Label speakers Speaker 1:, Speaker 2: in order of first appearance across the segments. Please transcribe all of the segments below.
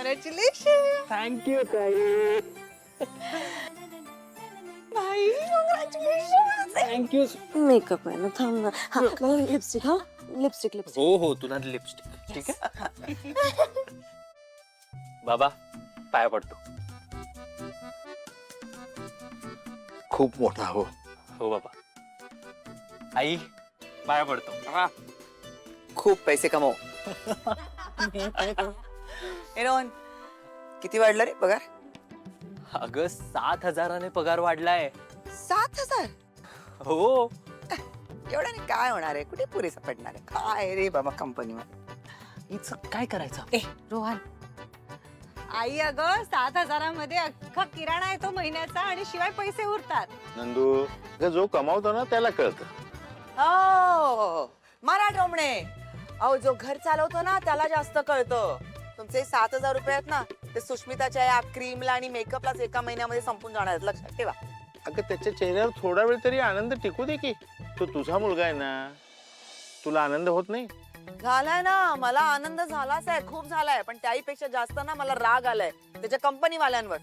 Speaker 1: Congratulation.
Speaker 2: Thank you ताई.
Speaker 1: भाई congratulation.
Speaker 2: Thank you.
Speaker 3: Makeup आहे ना, थांब ना. हा मला लिपस्टिक. हा लिपस्टिक लिपस्टिक.
Speaker 2: हो हो तुला लिपस्टिक ठीक आहे. बाबा पाया पडतो.
Speaker 4: खूप मोठा हो.
Speaker 2: हो बाबा. आई पाया पडतो.
Speaker 1: खूप पैसे कमव. रोहन किती वाढलं रे पगार?
Speaker 2: अगं 7,000ने पगार वाढलाय.
Speaker 1: 7,000.
Speaker 2: हो.
Speaker 1: एवढ्याने काय होणार आहे? कुठे पुरेसा पडणार आहे? काय रे बाबा कंपनीवर.
Speaker 2: हिचं काय करायचं?
Speaker 5: ए रोहन, आई अगं 7,000मध्ये अख्खा किराणा येतो महिन्याचा आणि शिवाय पैसे उरतात.
Speaker 4: नंदू अगं, जो कमावतो ना त्याला कळतं.
Speaker 1: हो मारा टोमणे. अहो जो घर चालवतो ना त्याला जास्त कळतं. तुमचे 7,000 रुपये आहेत ना, ते सुष्मिताच्या या क्रीमला आणि मेकअपलाच एका महिन्यामध्ये संपून जाणार आहेत, लक्षात ठेवा.
Speaker 4: अगं त्याच्या चेहऱ्यावर थोडा वेळ तरी आनंद टिकू दे की. तो तुझा मुलगा आहे ना, तुला आनंद होत नाही?
Speaker 1: झालाय ना, मला आनंद झालाच आहे, खूप झालाय. पण त्याहीपेक्षा जास्त ना मला राग आलाय त्याच्या कंपनीवाल्यांवर.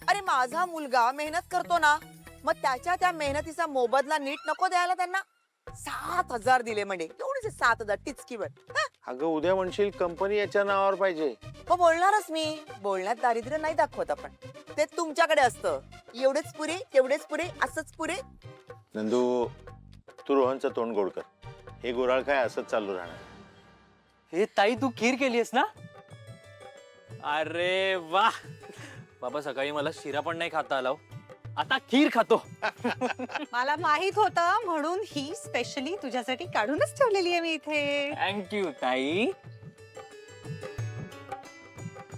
Speaker 1: अरे माझा मुलगा मेहनत करतो ना, मग त्याच्या त्या मेहनतीचा मोबदला नीट नको द्यायला त्यांना? 7,000 दिले म्हणजे एवढेच 7,000 टिचकीवर.
Speaker 4: अगं उद्या म्हणशील कंपनी याच्या नावावर पाहिजे.
Speaker 1: हो बोलणारच मी. बोलण्यात दारिद्र्य नाही दाखवत आपण, ते तुमच्याकडे असतं. एवढेच पुरे, तेवढेच पुरे, असंच पुरे.
Speaker 4: नंदू तू रोहनचं तोंड गोड कर. हे गोराळ काय असंच चालू राहणार.
Speaker 2: हे ताई तू खीर केलीस ना? अरे वा. बाबा सकाळी मला शिरा पण नाही खाता आला, आता खीर खातो.
Speaker 5: मला माहित होतं म्हणून ही स्पेशली तुझ्यासाठी काढूनच ठेवलेली आहे मी इथे.
Speaker 2: थँक्यू ताई.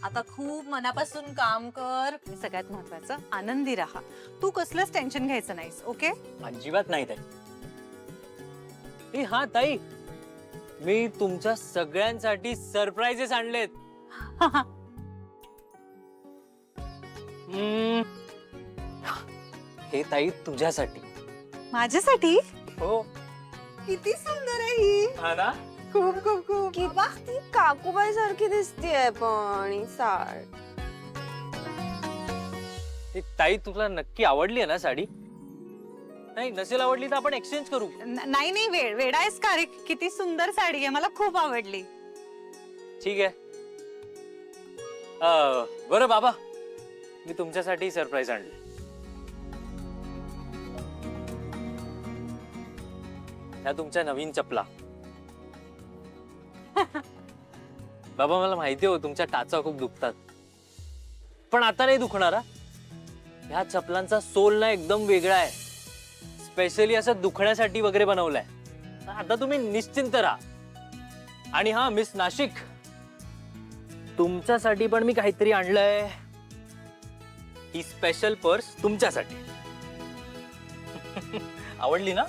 Speaker 5: आता खूप मनापासून काम कर. सगळ्यात महत्वाचं आनंदी राहा. तू कसलंच टेन्शन घ्यायचं नाहीस. ओके?
Speaker 2: अजिबात नाही ताई. ए हा ताई, मी तुमच्या सगळ्यांसाठी सरप्राइजेस आणलेत. हे ताई तुझ्यासाठी.
Speaker 5: माझ्यासाठी?
Speaker 2: हो.
Speaker 5: किती सुंदर आहे ही.
Speaker 2: हा ना?
Speaker 5: खूप खूप खूप.
Speaker 3: ती काकूबाई सारखी दिसतीये पण ही साड.
Speaker 2: हे ताई तुला नक्की आवडली आहे ना साडी? नाही नसेल आवडली तर आपण एक्सचेंज करू.
Speaker 5: नाही नाही, वेडा आहेस का रे? किती सुंदर साडी आहे, मला खूप आवडली.
Speaker 2: ठीक आहे. बरं बाबा, मी तुमच्यासाठी सरप्राईज आणले. ह्या तुमच्या नवीन चपला. बाबा मला माहिती हो तुमच्या टाचा खूप दुखतात, पण आता नाही दुखणार. ह्या चपलांचा सोल ना एकदम वेगळा आहे. स्पेशली असं दुखण्यासाठी वगैरे बनवलाय. आता तुम्ही निश्चिंत राहा. आणि हा मिस नाशिक, तुमच्यासाठी पण मी काहीतरी आणलंय. ही स्पेशल पर्स तुमच्यासाठी. आवडली ना?